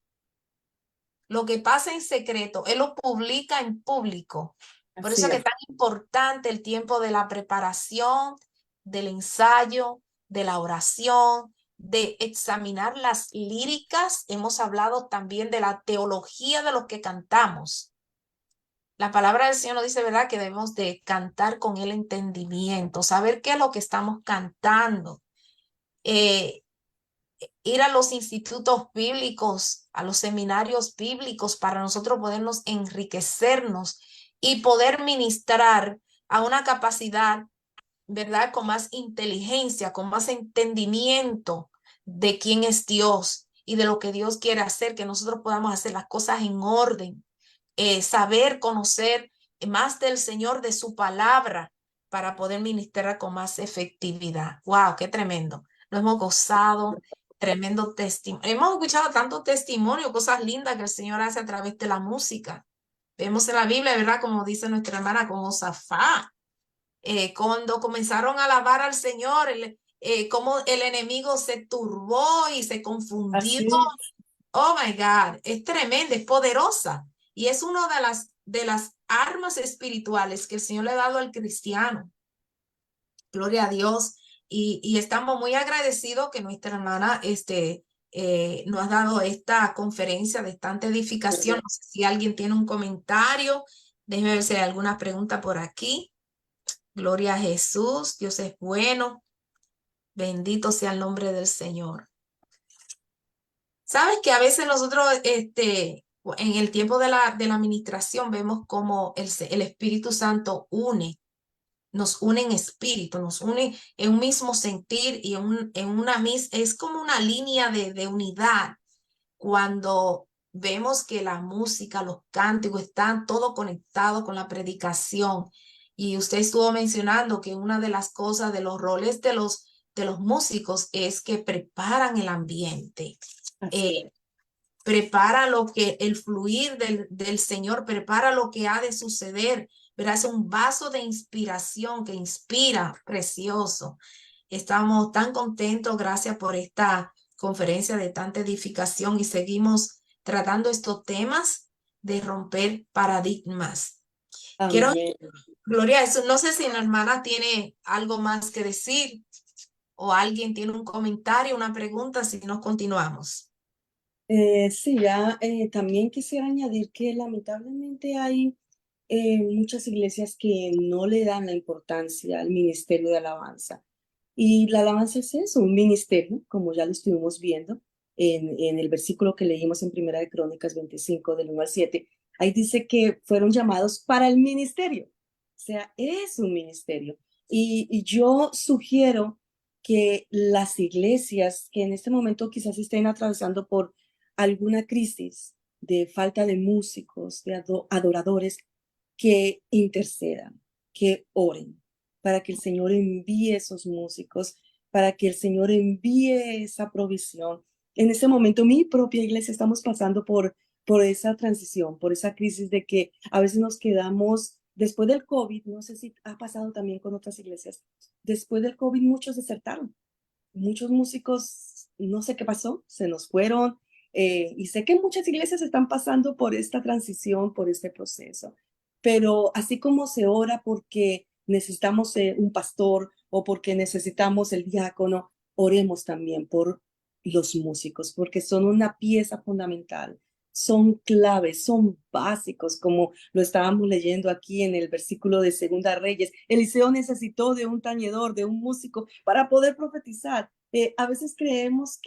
lo que pasa en secreto, Él lo publica en público. Por eso así que es es. tan importante el tiempo de la preparación, del ensayo, de la oración, de examinar las líricas. Hemos hablado también de la teología de lo que cantamos. La palabra del Señor nos dice, ¿verdad?, que debemos de cantar con el entendimiento, saber qué es lo que estamos cantando. Eh, Ir a los institutos bíblicos, a los seminarios bíblicos para nosotros podernos enriquecernos y poder ministrar a una capacidad, ¿verdad? Con más inteligencia, con más entendimiento de quién es Dios y de lo que Dios quiere hacer, que nosotros podamos hacer las cosas en orden, saber, conocer más del Señor, de su palabra, para poder ministrar con más efectividad. ¡Wow! ¡Qué tremendo! Lo hemos gozado, tremendo testimonio. Hemos escuchado tanto testimonio, cosas lindas que el Señor hace a través de la música. Vemos en la Biblia, ¿verdad? Como dice nuestra hermana con Josafat, cuando comenzaron a alabar al Señor, cómo el enemigo se turbó y se confundió. Así es. Oh my God, es tremenda, es poderosa y es una de las armas espirituales que el Señor le ha dado al cristiano. Gloria a Dios. Y estamos muy agradecidos que nuestra hermana nos ha dado esta conferencia de tanta edificación. No sé si alguien tiene un comentario. Déjeme ver si hay alguna pregunta por aquí. Gloria a Jesús. Dios es bueno. Bendito sea el nombre del Señor. Sabes que a veces nosotros, en el tiempo de la administración, vemos cómo el Espíritu Santo nos une en espíritu, nos une en un mismo sentir y en una misma, es como una línea de unidad cuando vemos que la música, los cánticos están todo conectado con la predicación. Y usted estuvo mencionando que una de las cosas de los roles de los músicos es que preparan el ambiente. Así Eh, es. Prepara lo que el fluir del Señor, prepara lo que ha de suceder, ¿verdad? Es un vaso de inspiración que inspira, precioso. Estamos tan contentos, gracias por esta conferencia de tanta edificación y seguimos tratando estos temas de romper paradigmas. Quiero, Amén. Gloria, eso, no sé si la hermana tiene algo más que decir o alguien tiene un comentario, una pregunta, si no continuamos. Sí, ya también quisiera añadir que lamentablemente hay muchas iglesias que no le dan la importancia al ministerio de alabanza. Y la alabanza es eso, un ministerio, como ya lo estuvimos viendo en el versículo que leímos en Primera de Crónicas 25, del 1 al 7. Ahí dice que fueron llamados para el ministerio. O sea, es un ministerio. Y yo sugiero que las iglesias que en este momento quizás estén atravesando por alguna crisis de falta de músicos, de adoradores, que intercedan, que oren para que el Señor envíe esos músicos, para que el Señor envíe esa provisión. En ese momento, mi propia iglesia estamos pasando por esa transición, por esa crisis de que a veces nos quedamos, después del COVID, no sé si ha pasado también con otras iglesias, después del COVID muchos desertaron, muchos músicos, no sé qué pasó, se nos fueron, y sé que muchas iglesias están pasando por esta transición, por este proceso. Pero así como se ora porque necesitamos un pastor o porque necesitamos el diácono, oremos también por los músicos, porque son una pieza fundamental, son claves, son básicos, como lo estábamos leyendo aquí en el versículo de Segunda Reyes. Eliseo necesitó de un tañedor, de un músico para poder profetizar. A veces creemos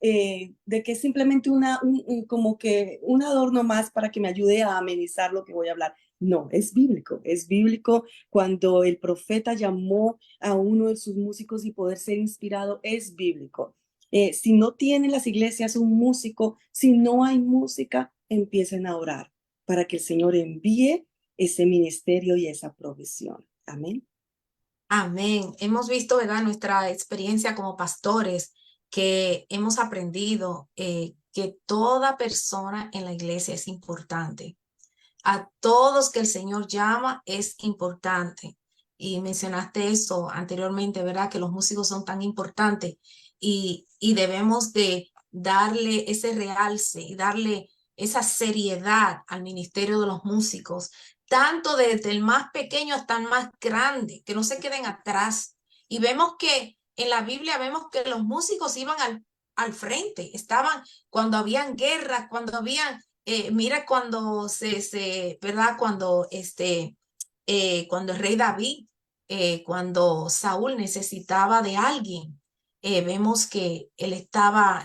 de que es simplemente como que un adorno más para que me ayude a amenizar lo que voy a hablar. No, es bíblico cuando el profeta llamó a uno de sus músicos y poder ser inspirado, es bíblico. Si no tienen las iglesias un músico, si no hay música, empiecen a orar para que el Señor envíe ese ministerio y esa provisión. Amén. Amén. Hemos visto, ¿verdad? Nuestra experiencia como pastores, que hemos aprendido que toda persona en la iglesia es importante. A todos que el Señor llama es importante. Y mencionaste eso anteriormente, ¿verdad? Que los músicos son tan importantes y debemos de darle ese realce y darle esa seriedad al ministerio de los músicos, tanto desde el más pequeño hasta el más grande, que no se queden atrás. Y vemos que en la Biblia vemos que los músicos iban al frente, estaban cuando habían guerras, cuando habían mira cuando ¿verdad? Cuando el rey David, cuando Saúl necesitaba de alguien, vemos que él estaba,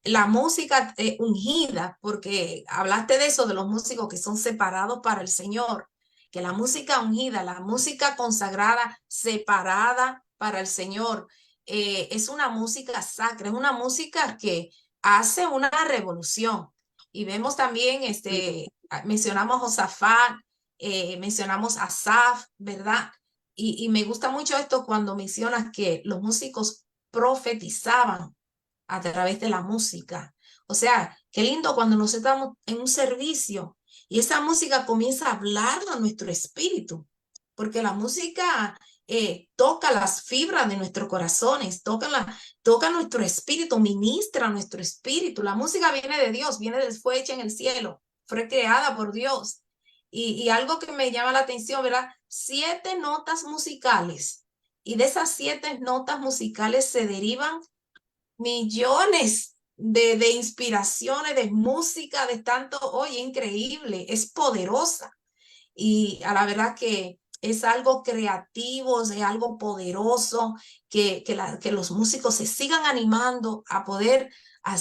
la música ungida, porque hablaste de eso, de los músicos que son separados para el Señor, que la música ungida, la música consagrada, separada para el Señor, es una música sacra, es una música que hace una revolución. Y vemos también, mencionamos a Josafat, mencionamos a Asaf, ¿verdad? Y me gusta mucho esto cuando mencionas que los músicos profetizaban a través de la música. O sea, qué lindo cuando nos estamos en un servicio y esa música comienza a hablar a nuestro espíritu, porque la música toca las fibras de nuestros corazones, toca nuestro espíritu, ministra nuestro espíritu. La música viene de Dios, fue hecha en el cielo, fue creada por Dios. Y algo que me llama la atención, ¿verdad? 7 notas musicales. Y de esas 7 notas musicales se derivan millones de inspiraciones, de música, de tanto, oye, increíble, es poderosa. Y a la verdad que es algo creativo, es algo poderoso, que los músicos se sigan animando a poder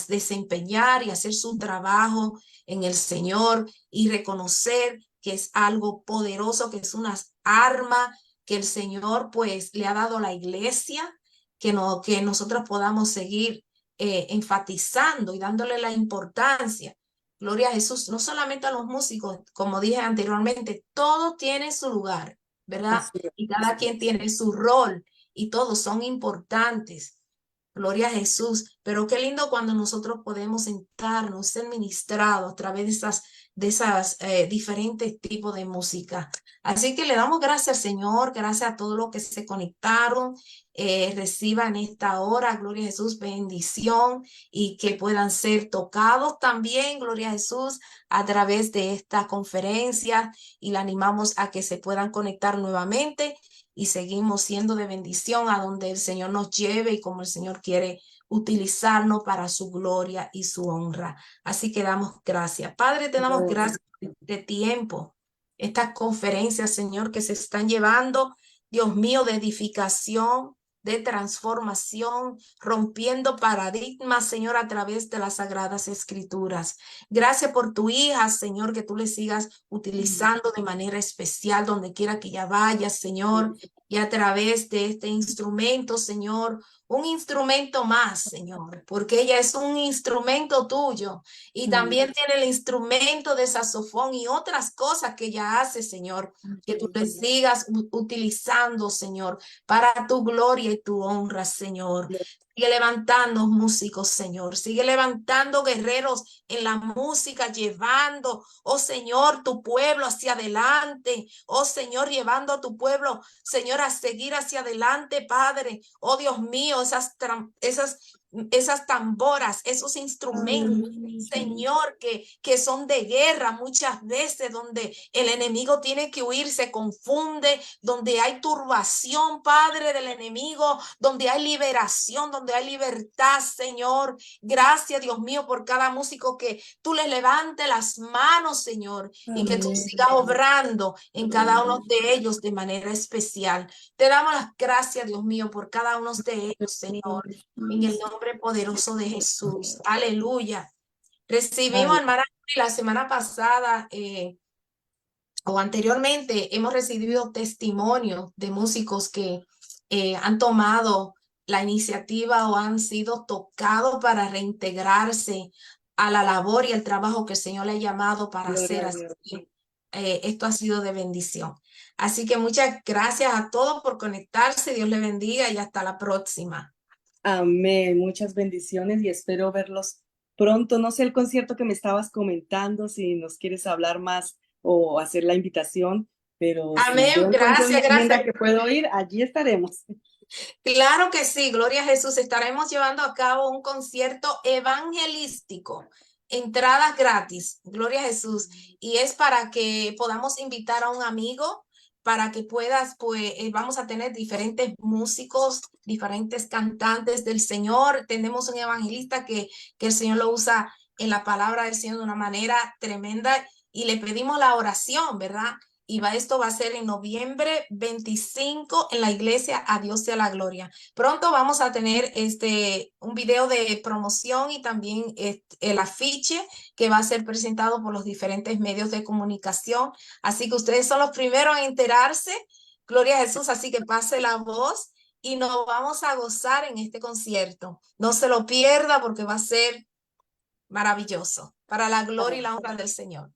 desempeñar y hacer su trabajo en el Señor y reconocer que es algo poderoso, que es una arma que el Señor pues le ha dado a la iglesia, que nosotros podamos seguir enfatizando y dándole la importancia. Gloria a Jesús, no solamente a los músicos, como dije anteriormente, todo tiene su lugar, ¿verdad? Así Y es. cada quien tiene su rol y todos son importantes. Gloria a Jesús. Pero qué lindo cuando nosotros podemos sentarnos, ser ministrados a través de esas diferentes tipos de música. Así que le damos gracias al Señor, gracias a todos los que se conectaron. Reciban esta hora, gloria a Jesús, bendición y que puedan ser tocados también, gloria a Jesús, a través de esta conferencia y le animamos a que se puedan conectar nuevamente y seguimos siendo de bendición a donde el Señor nos lleve y como el Señor quiere utilizarnos para su gloria y su honra. Así que damos gracias. Padre, te damos Gloria. gracias de tiempo, estas conferencias, Señor, que se están llevando, Dios mío, de edificación, de transformación, rompiendo paradigmas, Señor, a través de las sagradas escrituras. Gracias por tu hija, Señor, que tú le sigas utilizando de manera especial donde quiera que ella vaya, Señor, y a través de este instrumento, Señor, un instrumento más, Señor, porque ella es un instrumento tuyo y también tiene el instrumento de saxofón y otras cosas que ella hace, Señor, que tú le sigas utilizando, Señor, para tu gloria y tu honra, Señor. Sigue levantando músicos, Señor. Sigue levantando guerreros en la música, llevando, oh Señor, tu pueblo hacia adelante. Oh Señor, llevando a tu pueblo, Señor, a seguir hacia adelante, Padre. Oh Dios mío, esas tamboras, esos instrumentos, Señor, que son de guerra muchas veces, donde el enemigo tiene que huir, se confunde, donde hay turbación, Padre, del enemigo, donde hay liberación, donde hay libertad, Señor. Gracias, Dios mío, por cada músico que tú le levantes las manos, Señor, y que tú Amén. sigas obrando en cada uno de ellos de manera especial. Te damos las gracias, Dios mío, por cada uno de ellos, Señor, en el nombre poderoso de Jesús. Aleluya. Recibimos, hermana, la semana pasada o anteriormente hemos recibido testimonios de músicos que han tomado la iniciativa o han sido tocados para reintegrarse a la labor y el trabajo que el Señor le ha llamado para Gloria hacer. a Así Dios. que esto ha sido de bendición. Así que muchas gracias a todos por conectarse. Dios le bendiga y hasta la próxima. Amén. Muchas bendiciones y espero verlos pronto. No sé el concierto que me estabas comentando, si nos quieres hablar más o hacer la invitación, pero si yo Amén. encuentro una Gracias, agenda gracias. que puedo ir, allí estaremos. Claro que sí, gloria a Jesús. Estaremos llevando a cabo un concierto evangelístico, entradas gratis, gloria a Jesús. Y es para que podamos invitar a un amigo, para que puedas, pues vamos a tener diferentes músicos, diferentes cantantes del Señor. Tenemos un evangelista que el Señor lo usa en la palabra del Señor de una manera tremenda y le pedimos la oración, ¿verdad? Esto va a ser en noviembre 25 en la iglesia A Dios sea la gloria. Pronto vamos a tener un video de promoción y también el afiche que va a ser presentado por los diferentes medios de comunicación. Así que ustedes son los primeros en enterarse. Gloria a Jesús, así que pase la voz y nos vamos a gozar en este concierto. No se lo pierda porque va a ser maravilloso para la gloria y la honra del Señor.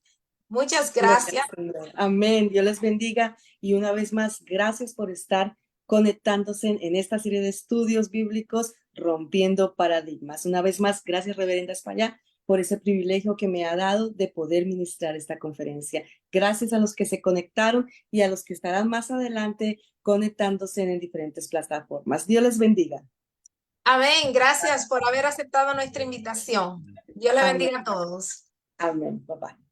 Muchas Gloria gracias. al Señor. Amén. Dios les bendiga. Y una vez más, gracias por estar conectándose en esta serie de estudios bíblicos, rompiendo paradigmas. Una vez más, gracias, Reverenda España, por ese privilegio que me ha dado de poder ministrar esta conferencia. Gracias a los que se conectaron y a los que estarán más adelante conectándose en diferentes plataformas. Dios les bendiga. Amén. Gracias por haber aceptado nuestra invitación. Dios le Amén. bendiga a todos. Amén. Bye bye.